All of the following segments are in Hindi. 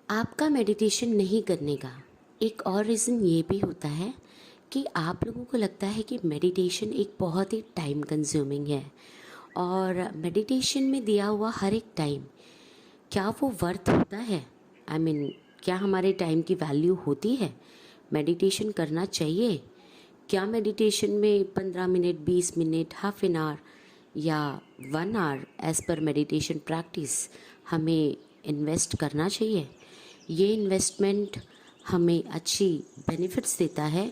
आपका मेडिटेशन नहीं करने का एक और रीज़न ये भी होता है कि आप लोगों को लगता है कि मेडिटेशन एक बहुत ही टाइम कंज्यूमिंग है और मेडिटेशन में दिया हुआ हर एक टाइम क्या वो वर्थ होता है। आई मीन क्या हमारे टाइम की वैल्यू होती है? मेडिटेशन करना चाहिए क्या? मेडिटेशन में 15 minute, 20 minute, half an hour या 1 hour as per meditation practice हमें इन्वेस्ट करना चाहिए? ये इन्वेस्टमेंट हमें अच्छी बेनिफिट्स देता है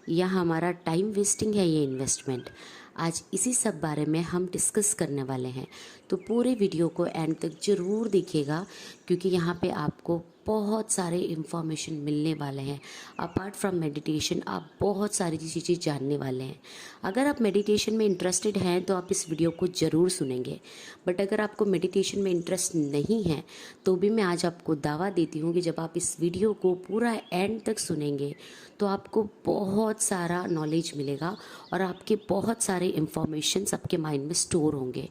या हमारा टाइम वेस्टिंग है ये इन्वेस्टमेंट? आज इसी सब बारे में हम डिस्कस करने वाले हैं, तो पूरे वीडियो को एंड तक ज़रूर देखिएगा क्योंकि यहाँ पे आपको बहुत सारे इन्फॉर्मेशन मिलने वाले हैं। अपार्ट फ्रॉम मेडिटेशन आप बहुत सारी चीज़ें जानने वाले हैं। अगर आप मेडिटेशन में इंटरेस्टेड हैं तो आप इस वीडियो को ज़रूर सुनेंगे, बट अगर आपको मेडिटेशन में इंटरेस्ट नहीं है तो भी मैं आज आपको दावा देती हूँ कि जब आप इस वीडियो को पूरा एंड तक सुनेंगे तो आपको बहुत सारा नॉलेज मिलेगा और आपके बहुत सारे इन्फॉर्मेशंस आपके माइंड में स्टोर होंगे।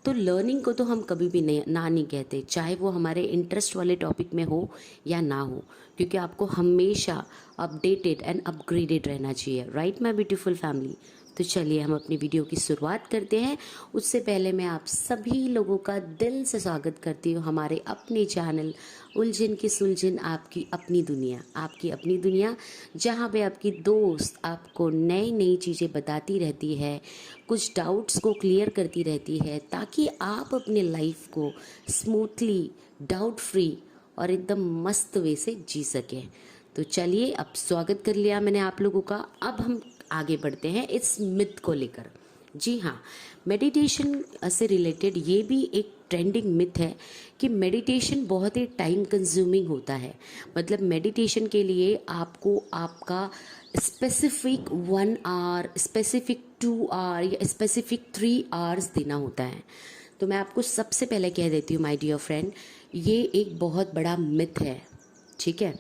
तो लर्निंग को तो हम कभी भी नहीं कहते, चाहे वो हमारे इंटरेस्ट वाले टॉपिक में हो या ना हो, क्योंकि आपको हमेशा अपडेटेड एंड अपग्रेडेड रहना चाहिए। Right my beautiful family. तो चलिए हम अपनी वीडियो की शुरुआत करते हैं। उससे पहले मैं आप सभी लोगों का दिल से स्वागत करती हूँ हमारे अपने चैनल उलझन की सुलझन आपकी अपनी दुनिया, आपकी अपनी दुनिया, जहाँ पे आपकी दोस्त आपको नई नई चीज़ें बताती रहती है, कुछ डाउट्स को क्लियर करती रहती है ताकि आप अपने लाइफ को स्मूथली, डाउट फ्री और एकदम मस्त वे से जी सकें। तो चलिए, अब स्वागत कर लिया मैंने आप लोगों का, अब हम आगे बढ़ते हैं इस मिथ को लेकर। जी हाँ, मेडिटेशन से रिलेटेड ये भी एक ट्रेंडिंग मिथ है कि मेडिटेशन बहुत ही टाइम कंज्यूमिंग होता है। मतलब मेडिटेशन के लिए आपको आपका स्पेसिफिक 1 आवर, स्पेसिफिक 2 आवर या स्पेसिफिक 3 आवर्स देना होता है। तो मैं आपको सबसे पहले कह देती हूँ माय डियर फ्रेंड, ये एक बहुत बड़ा मिथ है, ठीक है।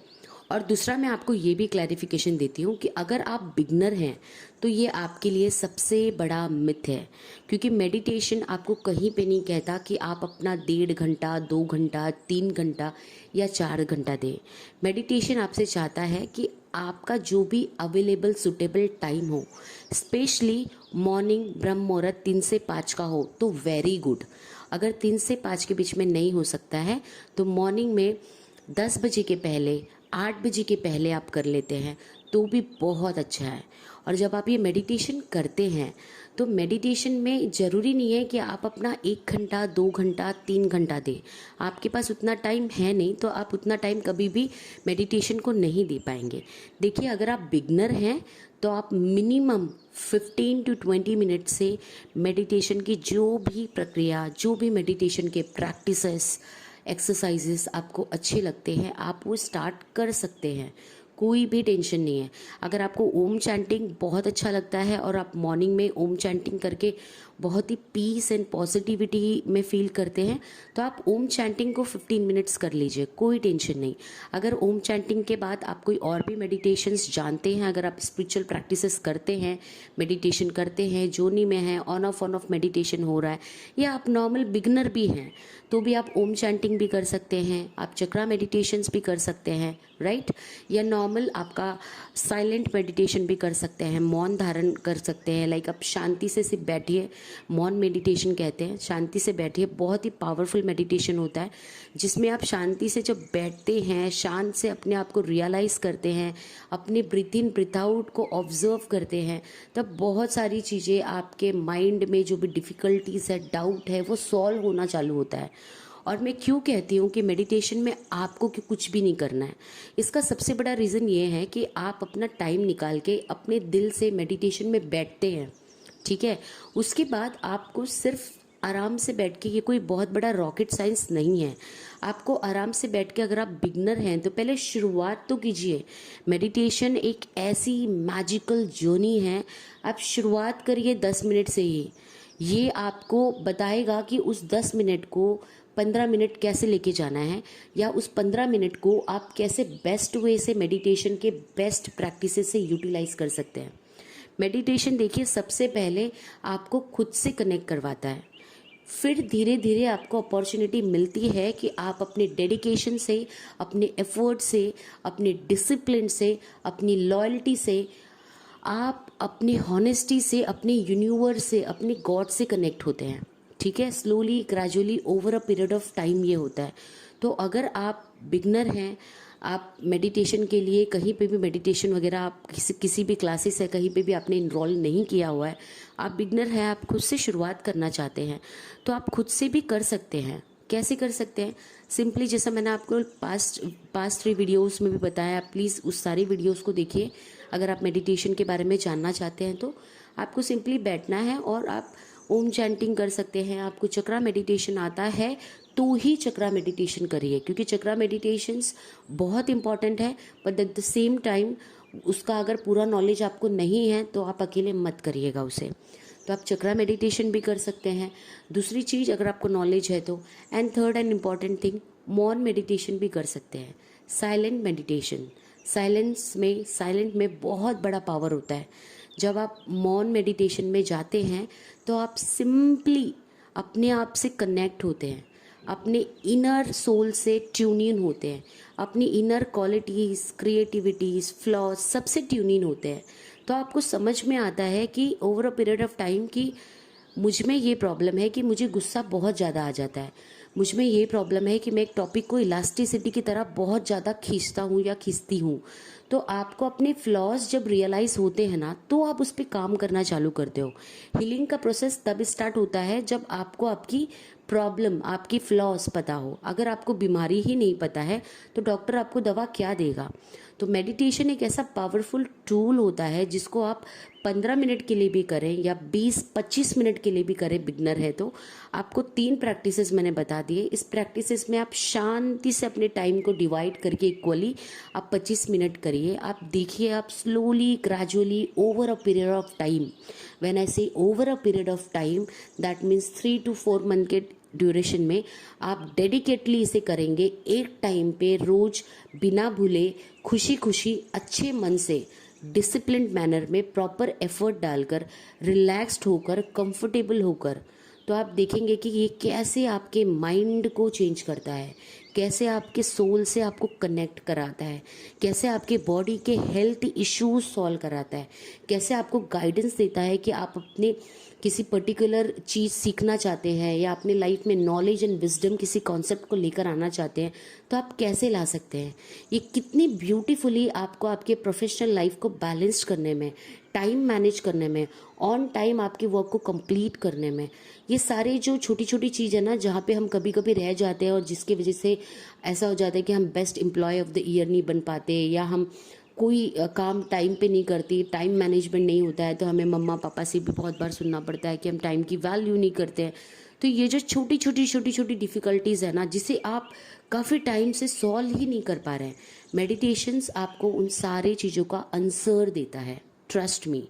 और दूसरा मैं आपको ये भी क्लैरिफिकेशन देती हूँ कि अगर आप बिगनर हैं तो ये आपके लिए सबसे बड़ा मिथ है, क्योंकि मेडिटेशन आपको कहीं पे नहीं कहता कि आप अपना 1.5 घंटा, 2 घंटा, 3 घंटा या 4 घंटा दें। मेडिटेशन आपसे चाहता है कि आपका जो भी अवेलेबल सुटेबल टाइम हो, स्पेशली मॉर्निंग ब्रह्म मुहूर्त 3 से 5 का हो तो वेरी गुड। अगर 3 से 5 के बीच में नहीं हो सकता है तो मॉर्निंग में 10 बजे के पहले, 8 बजे के पहले आप कर लेते हैं तो भी बहुत अच्छा है। और जब आप ये मेडिटेशन करते हैं तो मेडिटेशन में ज़रूरी नहीं है कि आप अपना 1 घंटा, 2 घंटा, 3 घंटा दें। आपके पास उतना टाइम है नहीं तो आप उतना टाइम कभी भी मेडिटेशन को नहीं दे पाएंगे। देखिए, अगर आप बिगनर हैं तो आप मिनिमम 15 to 20 मिनट से मेडिटेशन की जो भी प्रक्रिया, जो भी मेडिटेशन के प्रैक्टिसेस, एक्सरसाइजेस आपको अच्छे लगते हैं आप वो स्टार्ट कर सकते हैं, कोई भी टेंशन नहीं है। अगर आपको ओम चैंटिंग बहुत अच्छा लगता है और आप मॉर्निंग में ओम चैंटिंग करके बहुत ही पीस एंड पॉजिटिविटी में फील करते हैं तो आप ओम चैंटिंग को 15 मिनट्स कर लीजिए, कोई टेंशन नहीं। अगर ओम चैंटिंग के बाद आप कोई और भी मेडिटेशंस जानते हैं, अगर आप स्पिरिचुअल प्रैक्टिसेस करते हैं, मेडिटेशन करते हैं, जोनी में हैं, ऑन ऑफ मेडिटेशन हो रहा है, या आप नॉर्मल बिगनर भी हैं तो भी आप ओम चैंटिंग भी कर सकते हैं, आप चक्रा मेडिटेशंस भी कर सकते हैं, राइट। या नॉर्मल आपका साइलेंट मेडिटेशन भी कर सकते हैं, मौन धारण कर सकते हैं। लाइक आप शांति से सिर्फ बैठिए, मौन मेडिटेशन कहते हैं, शांति से बैठिए। बहुत ही पावरफुल मेडिटेशन होता है जिसमें आप शांति से जब बैठते हैं, शांत से अपने आप को रियलाइज़ करते हैं, अपने ब्रीथ इन ब्रीथ आउट को ऑब्जर्व करते हैं, तब बहुत सारी चीज़ें आपके माइंड में जो भी डिफ़िकल्टीज है, डाउट है, वो सॉल्व होना चालू होता है। और मैं क्यों कहती हूँ कि मेडिटेशन में आपको कुछ भी नहीं करना है, इसका सबसे बड़ा रीज़न ये है कि आप अपना टाइम निकाल के अपने दिल से मेडिटेशन में बैठते हैं, ठीक है। उसके बाद आपको सिर्फ आराम से बैठ के, ये कोई बहुत बड़ा रॉकेट साइंस नहीं है, आपको आराम से बैठ के, अगर आप बिगनर हैं तो पहले शुरुआत तो कीजिए। मेडिटेशन एक ऐसी मैजिकल जर्नी है, आप शुरुआत करिए 10 मिनट से ही। ये आपको बताएगा कि उस 10 मिनट को 15 मिनट कैसे लेके जाना है, या उस 15 मिनट को आप कैसे बेस्ट वे से मेडिटेशन के बेस्ट प्रैक्टिसेस से यूटिलाइज कर सकते हैं। मेडिटेशन देखिए सबसे पहले आपको खुद से कनेक्ट करवाता है। फिर धीरे धीरे आपको अपॉर्चुनिटी मिलती है कि आप अपने डेडिकेशन से, अपने एफर्ट से, अपने डिसिप्लिन से, अपनी लॉयल्टी से, आप अपनी हॉनेस्टी से, अपने यूनिवर्स से, अपने गॉड से कनेक्ट होते हैं। ठीक है, slowly gradually over a period of time ये होता है। तो अगर आप बिगनर हैं, आप मेडिटेशन के लिए कहीं पे भी मेडिटेशन वगैरह आप किसी भी क्लासेस है कहीं पे भी आपने इनरोल नहीं किया हुआ है, आप बिगनर हैं, आप खुद से शुरुआत करना चाहते हैं, तो आप खुद से भी कर सकते हैं। कैसे कर सकते हैं? सिंपली जैसा मैंने आपको पास्ट 3 वीडियोस में भी बताया, आप प्लीज़ उस सारी वीडियोस को देखिए। अगर आप मेडिटेशन के बारे में जानना चाहते हैं तो आपको सिंपली बैठना है और आप ओम चैंटिंग कर सकते हैं। आपको चक्रा मेडिटेशन आता है तो ही चक्रा मेडिटेशन करिए, क्योंकि चक्रा मेडिटेशंस बहुत इंपॉर्टेंट है, but at the same time उसका अगर पूरा नॉलेज आपको नहीं है तो आप अकेले मत करिएगा उसे। तो आप चक्रा मेडिटेशन भी कर सकते हैं। दूसरी चीज़, अगर आपको नॉलेज है तो, and third and important thing, मौन मेडिटेशन भी कर सकते हैं। साइलेंट मेडिटेशन, साइलेंट में बहुत बड़ा पावर होता है। जब आप मौन मेडिटेशन में जाते हैं तो आप सिंपली अपने आप से कनेक्ट होते हैं, अपने इनर सोल से ट्यून इन होते हैं, अपनी इनर क्वालिटीज़, क्रिएटिविटीज़, फ्लॉज सबसे ट्यून इन होते हैं। तो आपको समझ में आता है कि over a period of time कि मुझ में ये प्रॉब्लम है कि मुझे गुस्सा बहुत ज़्यादा आ जाता है, मुझ में ये प्रॉब्लम है कि मैं एक टॉपिक को इलास्टिसिटी की तरह बहुत ज़्यादा खींचता हूँ या खींचती हूँ। तो आपको अपने फ्लॉज जब रियलाइज़ होते हैं ना, तो आप उस पर काम करना चालू करते हो। हीलिंग का प्रोसेस तब स्टार्ट होता है जब आपको आपकी प्रॉब्लम, आपकी फ्लॉज पता हो। अगर आपको बीमारी ही नहीं पता है तो डॉक्टर आपको दवा क्या देगा? तो मेडिटेशन एक ऐसा पावरफुल टूल होता है जिसको आप 15 मिनट के लिए भी करें या 20-25 मिनट के लिए भी करें, बिगनर है तो। आपको 3 प्रैक्टिसेस मैंने बता दिए। इस प्रैक्टिसेस में आप शांति से अपने टाइम को डिवाइड करके इक्वली आप 25 मिनट करिए। आप देखिए, आप slowly gradually over a period of time, when I say over a period of time that means 3 to 4 month के ड्यूरेशन में आप डेडिकेटली इसे करेंगे, एक टाइम पे रोज, बिना भूले, खुशी खुशी, अच्छे मन से, डिसिप्लिन्ड मैनर में, प्रॉपर एफर्ट डालकर, रिलैक्स्ड होकर, कंफर्टेबल होकर, तो आप देखेंगे कि ये कैसे आपके माइंड को चेंज करता है, कैसे आपके सोल से आपको कनेक्ट कराता है, कैसे आपके बॉडी के हेल्थ इश्यूज सॉल्व कराता है, कैसे आपको गाइडेंस देता है कि आप अपने किसी पर्टिकुलर चीज़ सीखना चाहते हैं या अपने लाइफ में नॉलेज एंड विजडम किसी कॉन्सेप्ट को लेकर आना चाहते हैं तो आप कैसे ला सकते हैं। ये कितनी ब्यूटीफुली आपको आपके प्रोफेशनल लाइफ को बैलेंस करने में, टाइम मैनेज करने में, ऑन टाइम आपके वर्क को कंप्लीट करने में, ये सारे जो छोटी छोटी चीज़ है ना, जहाँ पे हम कभी कभी रह जाते हैं और जिसकी वजह से ऐसा हो जाता है कि हम best employee of the year नहीं बन पाते, या हम कोई काम टाइम पे नहीं करती, टाइम मैनेजमेंट नहीं होता है, तो हमें मम्मा पापा से भी बहुत बार सुनना पड़ता है कि हम टाइम की वैल्यू नहीं करते हैं। तो ये जो छोटी छोटी डिफ़िकल्टीज़ है ना, जिसे आप काफ़ी टाइम से सॉल्व ही नहीं कर पा रहे हैं, मेडिटेशंस आपको उन सारे चीज़ों का आंसर देता है, ट्रस्ट मी।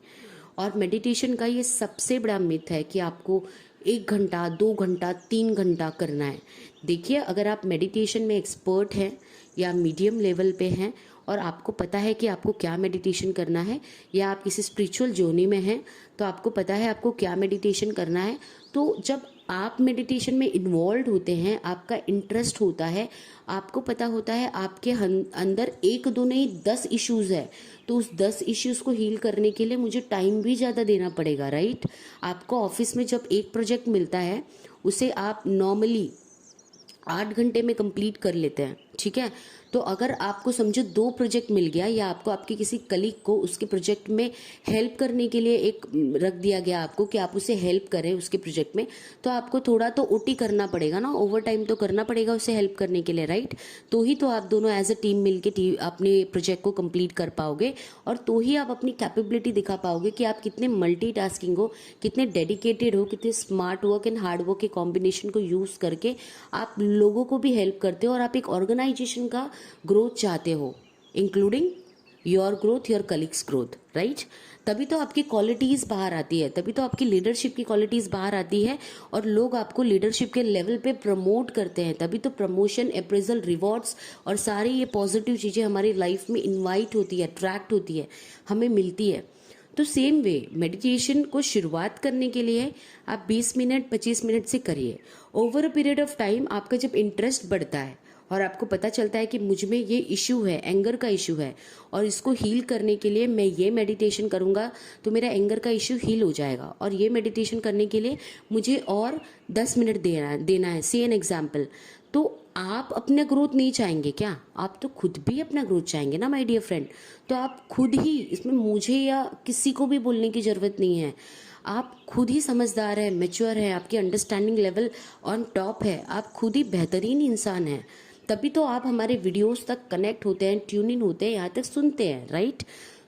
और मेडिटेशन का ये सबसे बड़ा मिथ है कि आपको 1 घंटा, 2 घंटा, 3 घंटा करना है। देखिए, अगर आप मेडिटेशन में एक्सपर्ट हैं या मीडियम लेवल पे हैं और आपको पता है कि आपको क्या मेडिटेशन करना है, या आप किसी स्पिरिचुअल जर्नी में हैं तो आपको पता है आपको क्या मेडिटेशन करना है, तो जब आप मेडिटेशन में इन्वॉल्व होते हैं, आपका इंटरेस्ट होता है, आपको पता होता है आपके अंदर 1-2 नहीं 10 इश्यूज़ है, तो उस 10 इश्यूज़ को हील करने के लिए मुझे टाइम भी ज़्यादा देना पड़ेगा, राइट। आपको ऑफिस में जब एक प्रोजेक्ट मिलता है उसे आप नॉर्मली 8 घंटे में कंप्लीट कर लेते हैं, ठीक है। तो अगर आपको समझो 2 प्रोजेक्ट मिल गया, या आपको आपके किसी कलीग को उसके प्रोजेक्ट में हेल्प करने के लिए एक रख दिया गया आपको कि आप उसे हेल्प करें उसके प्रोजेक्ट में, तो आपको थोड़ा तो ओटी करना पड़ेगा ना, ओवर टाइम तो करना पड़ेगा उसे हेल्प करने के लिए, राइट। तो ही तो आप दोनों एज अ टीम मिल के अपने प्रोजेक्ट को कंप्लीट कर पाओगे, और तो ही आप अपनी कैपेबिलिटी दिखा पाओगे कि आप कितने मल्टीटास्किंग हो, कितने डेडिकेटेड हो, कितने smart work and hard work के कॉम्बिनेशन को यूज़ करके आप लोगों को भी हेल्प करते हो और आप एक ऑर्गेनाइजेशन का ग्रोथ चाहते हो, including your growth, your colleagues growth, right. तभी तो आपकी क्वालिटीज़ बाहर आती है, तभी तो आपकी लीडरशिप की क्वालिटीज़ बाहर आती है और लोग आपको लीडरशिप के लेवल पे प्रमोट करते हैं। तभी तो प्रमोशन, अप्रेजल, रिवॉर्ड्स और सारी ये पॉजिटिव चीज़ें हमारी लाइफ में इनवाइट होती है, अट्रैक्ट होती है, हमें मिलती है। तो सेम वे मेडिटेशन को शुरुआत करने के लिए आप 20 मिनट 25 मिनट से करिए। Over a period of time आपका जब इंटरेस्ट बढ़ता है और आपको पता चलता है कि मुझ में ये इशू है, एंगर का इशू है, और इसको हील करने के लिए मैं ये मेडिटेशन करूँगा तो मेरा एंगर का इशू हील हो जाएगा, और ये मेडिटेशन करने के लिए मुझे और 10 मिनट देना है, सी एन एग्जाम्पल। तो आप अपना ग्रोथ नहीं चाहेंगे क्या? आप तो खुद भी अपना ग्रोथ चाहेंगे ना माय डियर फ्रेंड। तो आप खुद ही, इसमें मुझे या किसी को भी बोलने की ज़रूरत नहीं है, आप खुद ही समझदार है, मैच्योर है, आपकी अंडरस्टैंडिंग लेवल ऑन टॉप है, आप खुद ही बेहतरीन इंसान हैं। तभी तो आप हमारे वीडियोस तक कनेक्ट होते हैं, ट्यून इन होते हैं, यहाँ तक सुनते हैं, राइट?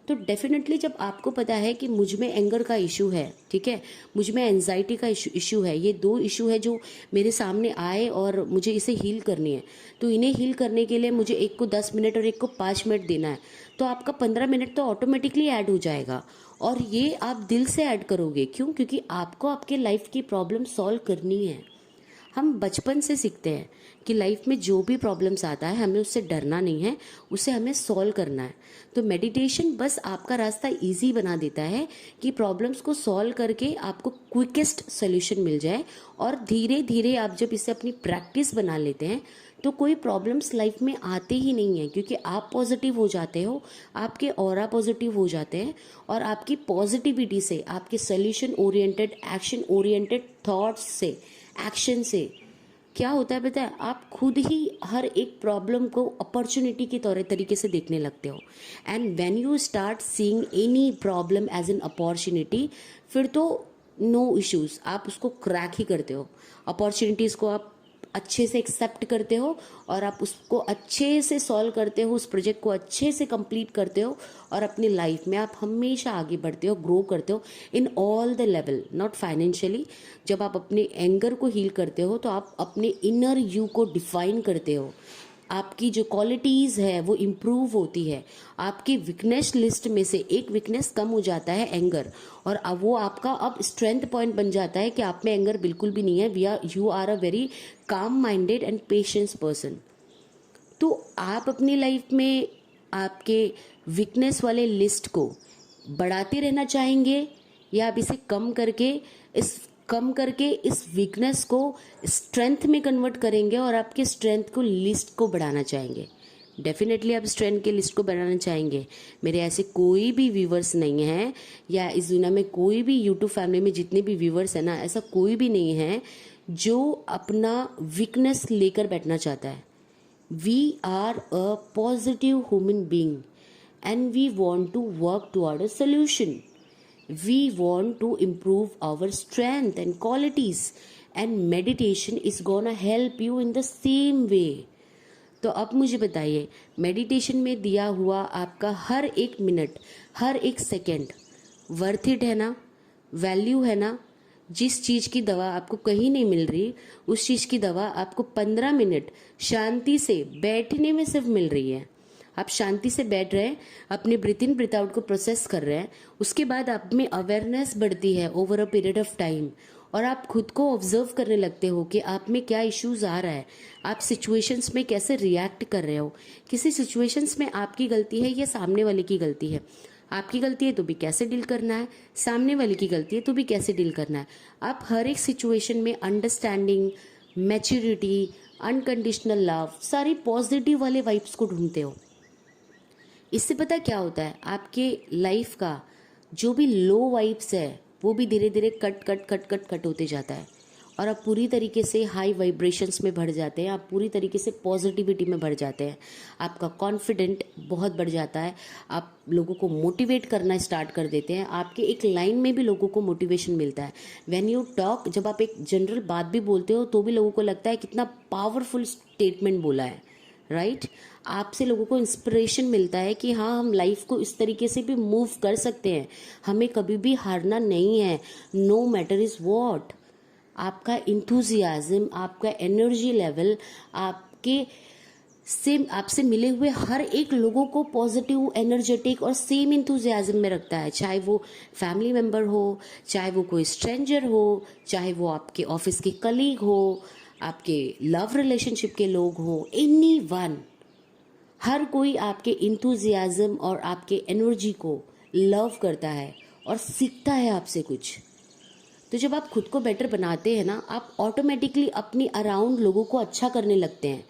तो डेफिनेटली जब आपको पता है कि मुझ में एंगर का इशू है, ठीक है, मुझ में एंजाइटी का इशू है, ये दो इशू है जो मेरे सामने आए और मुझे इसे हील करनी है, तो इन्हें हील करने के लिए मुझे एक को 10 मिनट और एक को 5 मिनट देना है, तो आपका 15 मिनट तो ऑटोमेटिकली ऐड हो जाएगा। और ये आप दिल से ऐड करोगे, क्यों? क्योंकि आपको आपके लाइफ की प्रॉब्लम सॉल्व करनी है। हम बचपन से सीखते हैं कि लाइफ में जो भी प्रॉब्लम्स आता है हमें उससे डरना नहीं है, उसे हमें सॉल्व करना है। तो मेडिटेशन बस आपका रास्ता इजी बना देता है कि प्रॉब्लम्स को सॉल्व करके आपको क्विकेस्ट सोल्यूशन मिल जाए, और धीरे धीरे आप जब इसे अपनी प्रैक्टिस बना लेते हैं तो कोई प्रॉब्लम्स लाइफ में आते ही नहीं है, क्योंकि आप पॉजिटिव हो जाते हो, आपके ऑरा पॉजिटिव हो जाते हैं, और आपकी पॉजिटिविटी से, आपके solution oriented, action oriented thoughts से, एक्शन से क्या होता है पता है? आप खुद ही हर एक प्रॉब्लम को अपॉर्चुनिटी के तरीके से देखने लगते हो। And when you start seeing any problem as an opportunity, फिर तो नो इश्यूज, आप उसको क्रैक ही करते हो, अपॉर्चुनिटीज़ को आप अच्छे से एक्सेप्ट करते हो और आप उसको अच्छे से सॉल्व करते हो, उस प्रोजेक्ट को अच्छे से कंप्लीट करते हो, और अपनी लाइफ में आप हमेशा आगे बढ़ते हो, ग्रो करते हो in all the level, not financially. जब आप अपने एंगर को हील करते हो तो आप अपने इनर यू को डिफाइन करते हो, आपकी जो क्वालिटीज़ है वो इम्प्रूव होती है, आपकी वीकनेस लिस्ट में से एक वीकनेस कम हो जाता है, एंगर, और अब वो आपका अब स्ट्रेंथ पॉइंट बन जाता है कि आप में एंगर बिल्कुल भी नहीं है, you are a very calm minded and patience person. तो आप अपनी लाइफ में आपके वीकनेस वाले लिस्ट को बढ़ाते रहना चाहेंगे, या आप इसे कम करके इस वीकनेस को स्ट्रेंथ में कन्वर्ट करेंगे और आपके स्ट्रेंथ को लिस्ट को बढ़ाना चाहेंगे? डेफिनेटली आप स्ट्रेंथ के लिस्ट को बढ़ाना चाहेंगे। मेरे ऐसे कोई भी व्यूवर्स नहीं है, या इस दुनिया में कोई भी यूट्यूब फैमिली में जितने भी व्यूवर्स है ना, ऐसा कोई भी नहीं है जो अपना वीकनेस लेकर बैठना चाहता है। We are a positive human being and we want to work toward a solution. We want to improve our strength and qualities, and meditation is gonna help you in the same way. तो अब मुझे बताइए, मेडिटेशन में दिया हुआ आपका हर एक मिनट, हर एक सेकेंड वर्थ इट है ना? वैल्यू है ना? जिस चीज़ की दवा आपको कहीं नहीं मिल रही, उस चीज़ की दवा आपको 15 मिनट शांति से बैठने में सिर्फ मिल रही है। आप शांति से बैठ रहे हैं, अपने ब्रीथ इन ब्रीथ आउट को प्रोसेस कर रहे हैं, उसके बाद आप में अवेयरनेस बढ़ती है over a period of time, और आप खुद को ऑब्जर्व करने लगते हो कि आप में क्या इश्यूज आ रहा है, आप सिचुएशंस में कैसे रिएक्ट कर रहे हो, किसी सिचुएशंस में आपकी गलती है या सामने वाले की गलती है, आपकी गलती है तो भी कैसे डील करना है, सामने वाले की गलती है तो भी कैसे डील करना है। आप हर एक सिचुएशन में अंडरस्टैंडिंग, मैच्योरिटी, अनकंडीशनल लव, सारी पॉजिटिव वाले वाइब्स को ढूंढते हो। इससे पता क्या होता है, आपके लाइफ का जो भी लो वाइब्स है वो भी धीरे धीरे कट होते जाता है, और आप पूरी तरीके से हाई वाइब्रेशंस में बढ़ जाते हैं, आप पूरी तरीके से पॉजिटिविटी में बढ़ जाते हैं, आपका कॉन्फिडेंट बहुत बढ़ जाता है, आप लोगों को मोटिवेट करना स्टार्ट कर देते हैं, आपके एक लाइन में भी लोगों को मोटिवेशन मिलता है। व्हेन यू टॉक, जब आप एक जनरल बात भी बोलते हो तो भी लोगों को लगता है कितना पावरफुल स्टेटमेंट बोला है, राइट? आपसे लोगों को इंस्पिरेशन मिलता है कि हाँ, हम लाइफ को इस तरीके से भी मूव कर सकते हैं, हमें कभी भी हारना नहीं है, नो मैटर इज व्हाट। आपका इंथुजियाज्म, आपका एनर्जी लेवल, आपसे मिले हुए हर एक लोगों को पॉजिटिव, एनर्जेटिक और सेम इंथुजियाज्म में रखता है, चाहे वो फैमिली मेम्बर हो, चाहे वो कोई स्ट्रेंजर हो, चाहे वो आपके ऑफिस के कलीग हो, आपके लव रिलेशनशिप के लोग हो, एनीवन, हर कोई आपके इंथुजियाज्म और आपके एनर्जी को लव करता है और सीखता है आपसे कुछ। तो जब आप खुद को बेटर बनाते हैं ना, आप ऑटोमेटिकली अपनी अराउंड लोगों को अच्छा करने लगते हैं,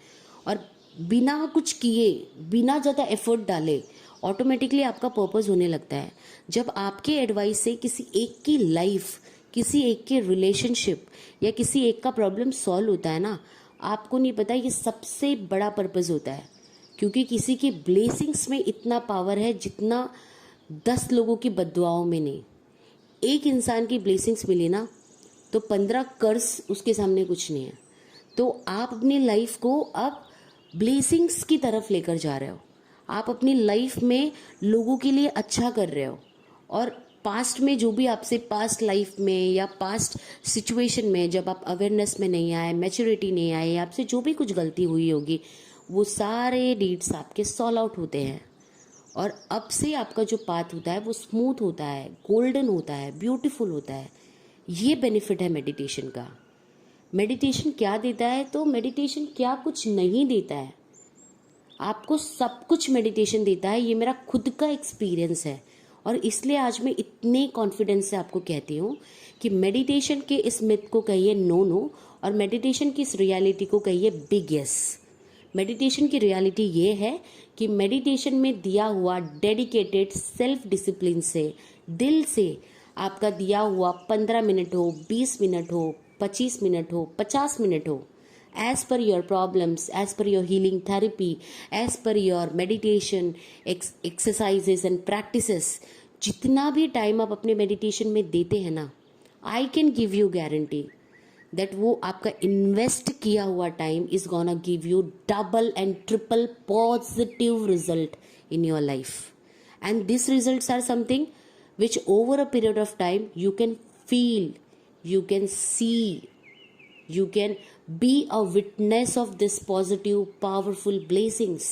और बिना कुछ किए, बिना ज़्यादा एफर्ट डाले ऑटोमेटिकली आपका पर्पस होने लगता है। जब आपके एडवाइस से किसी एक की लाइफ, किसी एक के रिलेशनशिप या किसी एक का प्रॉब्लम सॉल्व होता है ना, आपको नहीं पता ये सबसे बड़ा पर्पस होता है। क्योंकि किसी की ब्लेसिंग्स में इतना पावर है जितना 10 लोगों की बद्दुआओं में नहीं। एक इंसान की ब्लेसिंग्स मिली ना तो 15 कर्ज उसके सामने कुछ नहीं है। तो आप अपनी लाइफ को अब ब्लेसिंग्स की तरफ लेकर जा रहे हो। आप अपनी लाइफ में लोगों के लिए अच्छा कर रहे हो, और पास्ट में जो भी आपसे पास्ट लाइफ में या पास्ट सिचुएशन में जब आप अवेयरनेस में नहीं आए, मैच्योरिटी नहीं आई, आपसे जो भी कुछ गलती हुई होगी, वो सारे डीड्स आपके सॉल्व आउट होते हैं। और अब से आपका जो पाथ होता है वो स्मूथ होता है, गोल्डन होता है, ब्यूटीफुल होता है। ये बेनिफिट है मेडिटेशन का। मेडिटेशन क्या देता है? तो मेडिटेशन क्या कुछ नहीं देता है, आपको सब कुछ मेडिटेशन देता है। ये मेरा खुद का एक्सपीरियंस है, और इसलिए आज मैं इतने कॉन्फिडेंस से आपको कहती हूँ कि मेडिटेशन के इस मिथ को कहिए नो नो, और मेडिटेशन की इस रियलिटी को कहिए बिग यस। मेडिटेशन की रियलिटी ये है कि मेडिटेशन में दिया हुआ डेडिकेटेड सेल्फ डिसिप्लिन से, दिल से आपका दिया हुआ 15 मिनट हो, 20 मिनट हो, 25 मिनट हो, 50 मिनट हो, as per your problems, as per your healing therapy, as per your meditation exercises and practices, जितना भी टाइम आप अपने मेडिटेशन में देते हैं ना, I can give you guarantee that वो आपका इन्वेस्ट किया हुआ time is gonna give you double and triple positive result in your life. And this results are something which over a period of time you can feel, you can see, you can be a witness of this positive powerful blessings,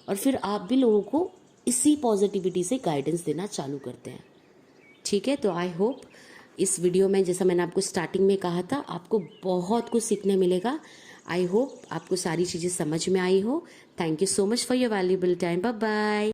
और फिर आप भी लोगों को इसी पॉजिटिविटी से गाइडेंस देना चालू करते हैं। ठीक है, तो आई होप इस वीडियो में, जैसा मैंने आपको स्टार्टिंग में कहा था, आपको बहुत कुछ सीखने मिलेगा। आई होप आपको सारी चीज़ें समझ में आई हो। Thank you so much for your valuable time. Bye bye.